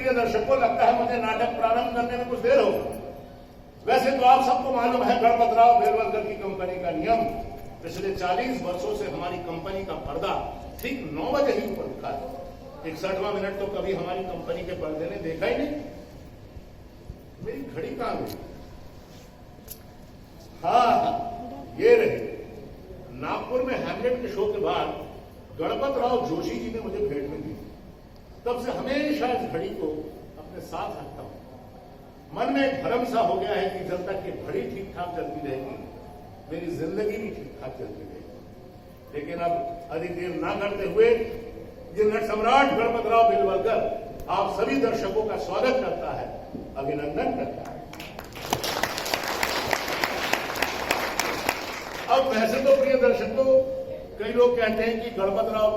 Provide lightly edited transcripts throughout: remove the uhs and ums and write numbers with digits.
प्रिय दर्शकों, लगता है मुझे नाटक प्रारंभ करने में कुछ देर हो गई। वैसे तो आप सबको मालूम है गणपतराव बेलवलकर की कंपनी का नियम। पिछले 40 वर्षों से हमारी कंपनी का पर्दा ठीक 9 बजे ही ऊपर उठा था। 61वां मिनट तो कभी हमारी कंपनी के पर्दे ने देखा ही नहीं। मेरी घड़ी कहां गई? हाँ, ये रही। नागपुर में हैमलेट के शो के बाद गणपतराव जोशी जी ने मुझे भेंट में दी। तब से हमेशा इस घड़ी को अपने साथ रखता हूं। मन में एक भरम सा हो गया है कि जब तक ये घड़ी ठीक ठाक चलती रहेगी, मेरी जिंदगी भी ठीक ठाक चलती रहेगी। लेकिन अब अधिक देर ना करते हुए ये नट सम्राट गणपतराव बेलवलकर आप सभी दर्शकों का स्वागत करता है, अभिनंदन करता है। अब वैसे तो प्रिय दर्शकों, कई लोग कहते हैं कि गणपतराव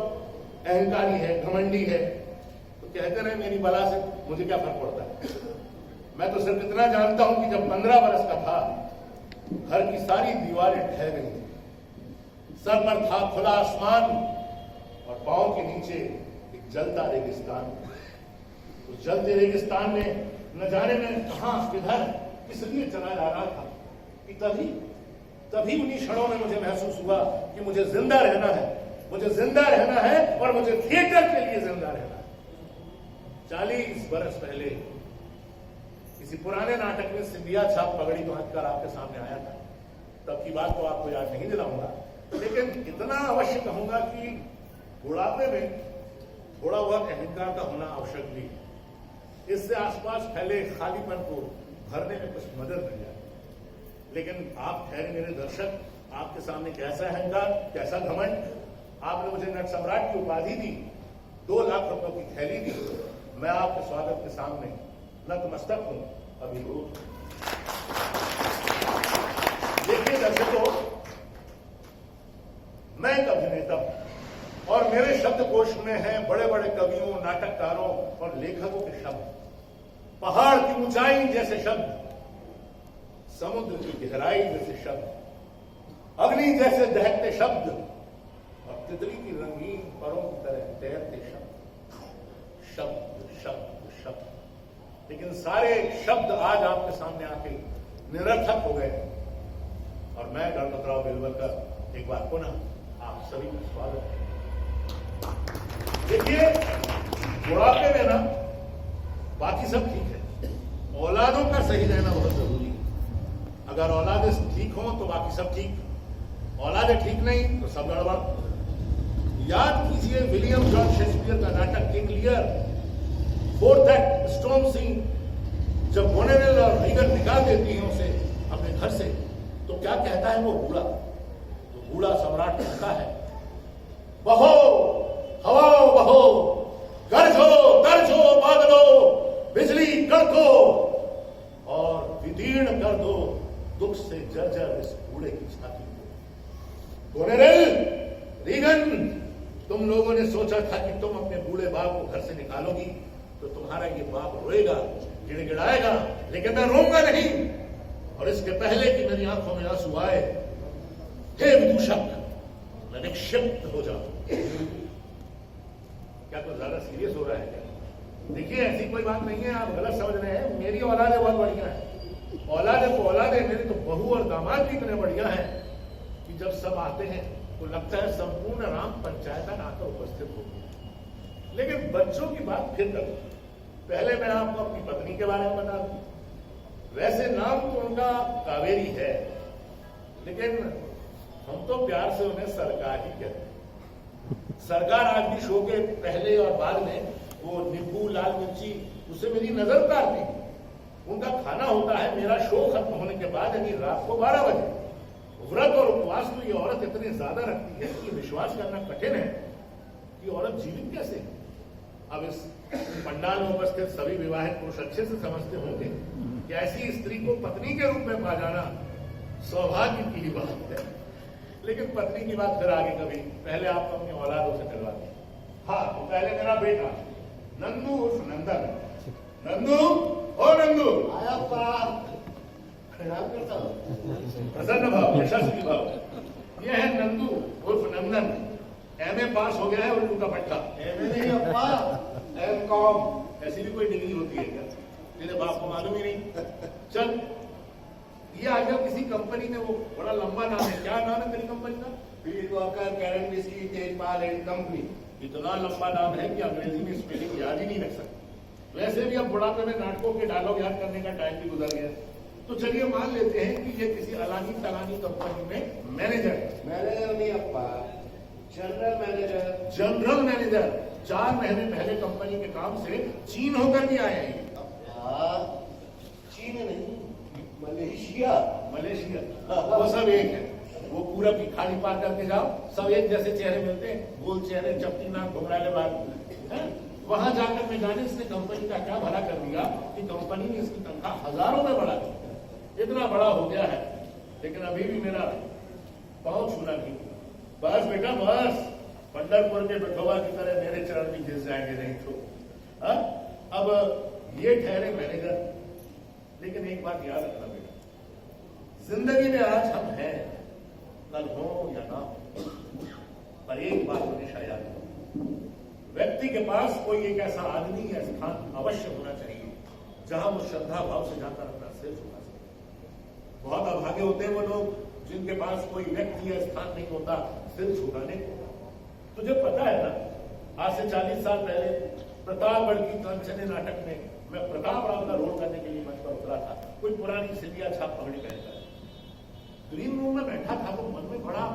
अहंकारी है, घमंडी है, तो कहते रहे मेरी बला से मुझे क्या फर्क पड़ता है। मैं तो सिर्फ इतना जानता हूं कि जब 15 वर्ष का था, घर की सारी दीवारें ढह गई थी। सर पर था खुला आसमान और पांव के नीचे एक जलता रेगिस्तान। उस जलते रेगिस्तान में न जाने में कहां, किधर, किस लिए चला जा रहा था कि तभी उन्हीं क्षणों में मुझे महसूस हुआ कि मुझे जिंदा रहना है, मुझे जिंदा रहना है और मुझे थिएटर के लिए जिंदा रहना है। 40 वर्ष पहले किसी पुराने नाटक में सिंधिया छाप पगड़ी तो हटकर आपके सामने आया था। तब की बात तो आपको याद नहीं दिलाऊंगा, लेकिन इतना अवश्य कहूंगा कि बुढ़ापे में थोड़ा बहुत अहंकार का होना आवश्यक भी है। इससे आसपास फैले खालीपन को भरने में कुछ मदद मिल जाए। लेकिन आप ठहरे मेरे दर्शक, आपके सामने कैसा अहंकार, कैसा घमंड। आपने मुझे नट सम्राट की उपाधि दी, 2 लाख रुपयों की थैली दी। मैं आपके स्वागत के सामने नतमस्तक हूं, अभिभूत। देखिए दर्शकों, मैं एक अभिनेता हूं और मेरे शब्दकोश में हैं बड़े बड़े कवियों, नाटककारों और लेखकों के शब्द। पहाड़ की ऊंचाई जैसे शब्द, समुद्र की गहराई जैसे शब्द, अग्नि जैसे दहकते शब्द और तितली की रंगीन परों की तरह तैरते शब्द। शब्द शब्द शब्द, लेकिन सारे शब्द आज आपके सामने आके निरर्थक हो गए। और मैं गणपतराव बेलवलकर एक बार पुनः आप सभी का स्वागत है। देखिए, बुढ़ापे में ना बाकी सब ठीक है, औलादों का सही रहना बहुत जरूरी है। अगर औलादें ठीक हो तो बाकी सब ठीक, औलादें ठीक नहीं तो सब गड़बड़। याद कीजिए विलियम जॉन शेक्सपियर का नाटक King Lear, 4th act, storm scene. जब गोनेरेल और रीगन निकाल देती हैं उसे अपने घर से, तो क्या कहता है वो बूढ़ा? तो बूढ़ा सम्राट कहता है, बहो हवाओ बहो, गरजो तर्जो बादलो, बिजली कड़को और विदीर्ण कर दो दुख से जर्जर इस बूढ़े की छाती को। गोनेरेल, रीगन, तुम लोगों ने सोचा था कि तुम अपने बूढ़े बाप को घर से निकालोगी तो तुम्हारा ये बाप रोएगा, गिड़गिड़ाएगा, लेकिन मैं रोऊंगा नहीं। और इसके पहले कि मेरी आंखों में आंसू आए, हे विदूषक, मैं निक्षिप्त हो जाऊं। क्या तो ज्यादा सीरियस हो रहा है क्या? देखिए, ऐसी कोई बात नहीं है, आप गलत समझ रहे हैं। मेरी औलादें बहुत बढ़िया है, औलादें तो औलादें, मेरी तो बहू और दामाद भी इतने बढ़िया हैं कि जब सब आते हैं तो लगता है संपूर्ण राम पंचायतन आकर उपस्थित हो गई। लेकिन बच्चों की बात फिर करूं, पहले मैं आपको अपनी पत्नी के बारे में बता दूं। वैसे नाम तो उनका कावेरी है, लेकिन हम तो प्यार से उन्हें सरकार ही कहते हैं। सरकार आज भी शो के पहले और बाद में वो नींबू लाल मिर्ची उससे मेरी नजर उतारती है। उनका खाना होता है मेरा शो खत्म होने के बाद, यानी रात को 12 बजे। व्रत और उपवास तो ये औरत इतनी ज्यादा रखती है कि विश्वास करना कठिन है कि औरत जीवित कैसे है। अब इस पंडाल में उपस्थित सभी विवाहित पुरुष अच्छे से समझते होंगे कि ऐसी स्त्री को पत्नी के रूप में पा जाना सौभाग्य की ही बात है। लेकिन पत्नी की बात फिर आगे कभी, पहले आप अपनी औलादों से करवाते। हाँ, तो पहले मेरा बेटा नंदू उर्फ नंदन। नंदू, ओ नंदू, आया प्रणाम करता हूँ। प्रसन्न भाव, यशस्वी भाव। ये है नंदू उर्फ नंदन, MA पास हो गया है उल्लू का पट्टा। MA नहीं अप्पा, MCOM। ऐसी भी कोई डिग्री होती है क्या? तेरे बाप को मालूम ही नहीं। चल, ये आ गया किसी कंपनी में, वो बड़ा लंबा नाम है। क्या नाम है तेरी कंपनी का? Field Walker Karen Whisky Tejpal and company. इतना लंबा नाम है कि अंग्रेजी में स्पेलिंग याद ही नहीं रख सकते। वैसे भी अब बुढ़ापे में नाटकों के डायलॉग याद करने का टाइम भी गुजर गया। तो चलिए मान लेते हैं कि ये किसी अलानी तलानी कंपनी में मैनेजर है। मैनेजर नहीं अप्पा, जनरल मैनेजर। जनरल मैनेजर 4 महीने पहले कंपनी के काम से चीन होकर भी आए हैं। अप्पा, चीन नहीं, मलेशिया। मलेशिया वो सब एक है। वो पूरब की खाड़ी पार करके जाओ, सब एक जैसे चेहरे मिलते हैं, गोल चेहरे, चपटी नाक, घुंघराले बाल। वहां जाकर मैं जाने इसने कंपनी का क्या भला कर दिया कि कंपनी ने इसकी तनख्वाह हजारों में बढ़ा दी। इतना बड़ा हो गया है, लेकिन अभी भी मेरा पांव छूना नहीं। बस बेटा बस, पंढरपुर के बिठोबा की तरह मेरे चरण भी घिस जाएंगे नहीं तो। अब ये ठहरे मैनेजर, लेकिन एक बात याद रखना बेटा, जिंदगी में आज हम हैं, कल हो या ना हो, पर एक बात हमेशा याद रखो, व्यक्ति के पास कोई एक ऐसा आदमी या स्थान अवश्य होना चाहिए जहां वो श्रद्धा भाव से जाकर अपना सिर झुका सके। बहुत अभागे होते हैं वो लोग जिनके पास कोई व्यक्ति या स्थान नहीं होता सिर झुकाने को। तुझे पता है ना, आज से 40 साल पहले प्रतापगढ़ की कांचने नाटक में मैं प्रताप राव का रोल करने के लिए मंच पर उतरा था। कोई पुरानी सिंधिया छाप पगड़ी पहनकर ग्रीन रूम में बैठा था, तो मन में बड़ा